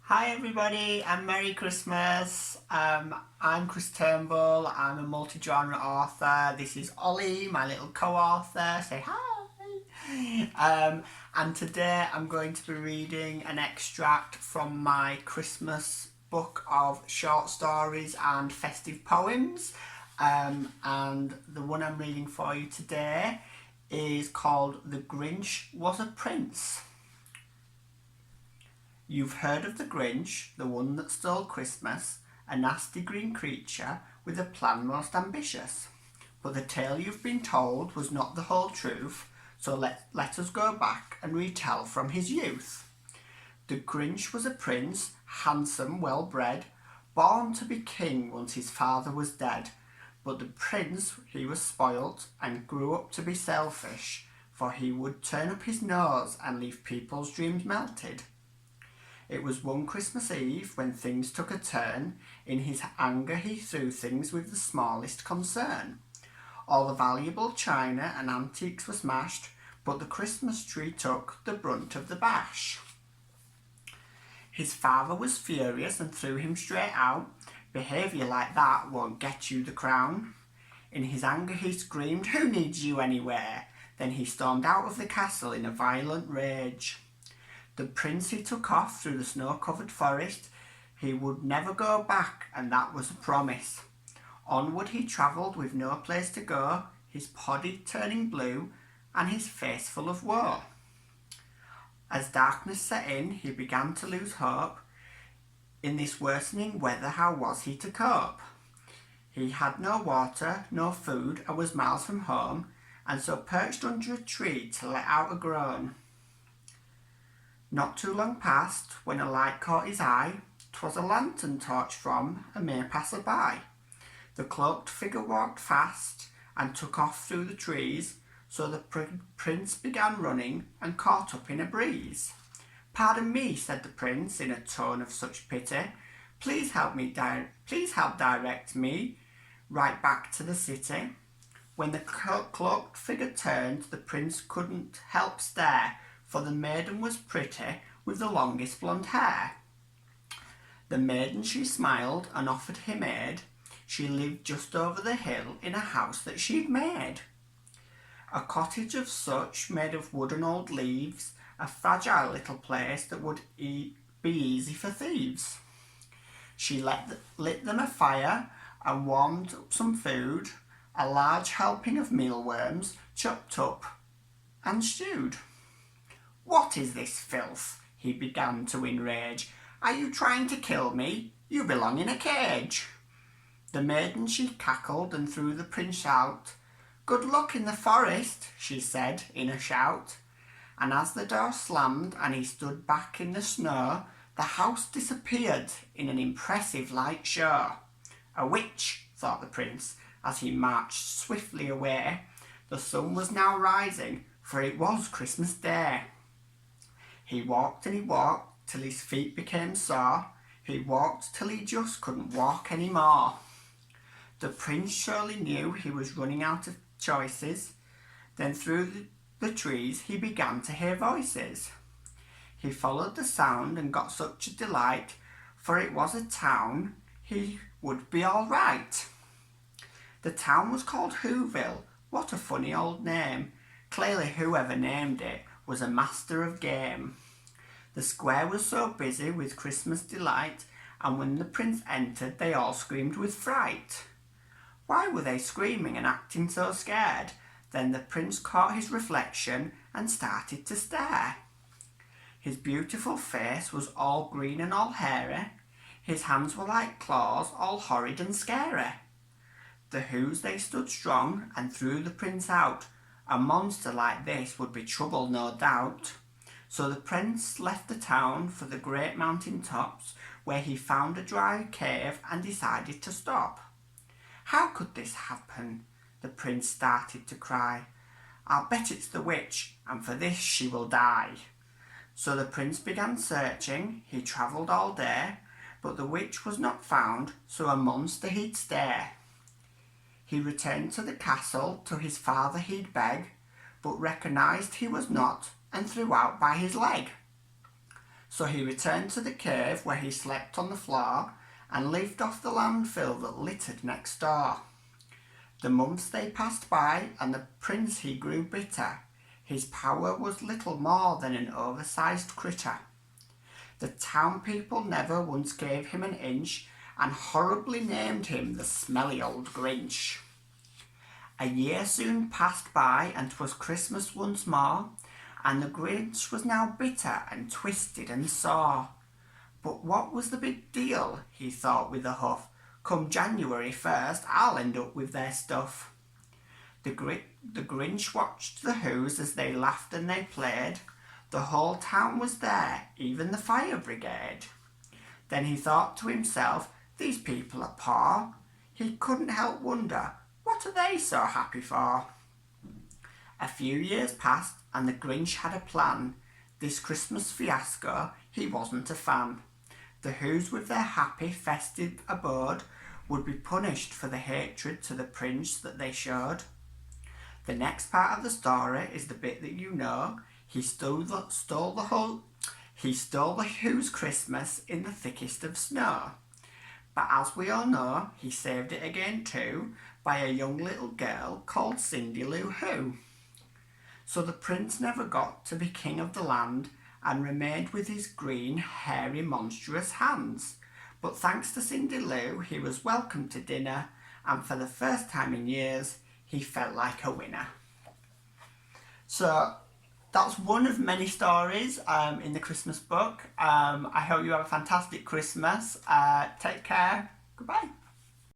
Hi everybody and Merry Christmas. I'm Chris Turnbull. I'm a multi-genre author. This is Ollie, my little co-author. Say hi. And today I'm going to be reading an extract from my Christmas book of short stories and festive poems. And the one I'm reading for you today is called The Grinch Was a Prince. You've heard of the Grinch, the one that stole Christmas, a nasty green creature with a plan most ambitious. But the tale you've been told was not the whole truth, so let us go back and retell from his youth. The Grinch was a prince, handsome, well-bred, born to be king once his father was dead. But the prince, he was spoilt and grew up to be selfish, for he would turn up his nose and leave people's dreams melted. It was one Christmas Eve when things took a turn. In his anger he threw things with the smallest concern. All the valuable china and antiques were smashed, but the Christmas tree took the brunt of the bash. His father was furious and threw him straight out. Behaviour like that won't get you the crown. In his anger he screamed, "Who needs you anywhere?" Then he stormed out of the castle in a violent rage. The prince he took off through the snow-covered forest. He would never go back, and that was a promise. Onward he travelled with no place to go, his body turning blue and his face full of woe. As darkness set in, he began to lose hope. In this worsening weather, how was he to cope? He had no water, no food, and was miles from home, and so perched under a tree to let out a groan. Not too long passed when a light caught his eye. 'Twas a lantern torch from a mere passer-by. The cloaked figure walked fast and took off through the trees, so the prince began running and caught up in a breeze. "Pardon me," said the prince in a tone of such pity. Please help direct me right back to the city." When the cloaked figure turned, the prince couldn't help stare, for the maiden was pretty with the longest blonde hair. The maiden she smiled and offered him aid. She lived just over the hill in a house that she'd made. A cottage of such, made of wood and old leaves, a fragile little place that would be easy for thieves. She lit them a fire and warmed up some food, a large helping of mealworms chopped up and stewed. "What is this filth?" he began to enrage. "Are you trying to kill me? You belong in a cage." The maiden she cackled and threw the prince out. "Good luck in the forest," she said in a shout. And as the door slammed and he stood back in the snow, the house disappeared in an impressive light show. "A witch," thought the prince as he marched swiftly away. The sun was now rising, for it was Christmas Day. He walked and he walked till his feet became sore. He walked till he just couldn't walk any more. The prince surely knew he was running out of choices. Then through the trees he began to hear voices. He followed the sound and got such a delight, for it was a town. He would be all right. The town was called Whoville. What a funny old name. Clearly whoever named it was a master of game. The square was so busy with Christmas delight, and when the prince entered they all screamed with fright. Why were they screaming and acting so scared? Then the prince caught his reflection and started to stare. His beautiful face was all green and all hairy. His hands were like claws, all horrid and scary. The Whos they stood strong and threw the prince out. A monster like this would be trouble, no doubt. So the prince left the town for the great mountain tops, where he found a dry cave and decided to stop. How could this happen? The prince started to cry. "I'll bet it's the witch, and for this she will die." So the prince began searching. He travelled all day, but the witch was not found, so a monster he'd stare. He returned to the castle, to his father he'd beg, but recognised he was not, and threw out by his leg. So he returned to the cave where he slept on the floor and lived off the landfill that littered next door. The months they passed by and the prince he grew bitter. His power was little more than an oversized critter. The town people never once gave him an inch and horribly named him the smelly old Grinch. A year soon passed by and 'twas Christmas once more, and the Grinch was now bitter and twisted and sore. But what was the big deal, he thought with a huff, come January 1st I'll end up with their stuff. The Grinch watched the Who's as they laughed and they played. The whole town was there, even the fire brigade. Then he thought to himself, these people are poor. He couldn't help wonder, what are they so happy for? A few years passed and the Grinch had a plan. This Christmas fiasco, he wasn't a fan. The Who's with their happy, festive abode would be punished for the hatred to the prince that they showed. The next part of the story is the bit that you know. He stole the Who's Christmas in the thickest of snow. But as we all know, he saved it again too by a young little girl called Cindy Lou Who. So the prince never got to be king of the land and remained with his green, hairy, monstrous hands. But thanks to Cindy Lou, he was welcome to dinner, and for the first time in years, he felt like a winner. So that's one of many stories in the Christmas book. I hope you have a fantastic Christmas. Take care. Goodbye.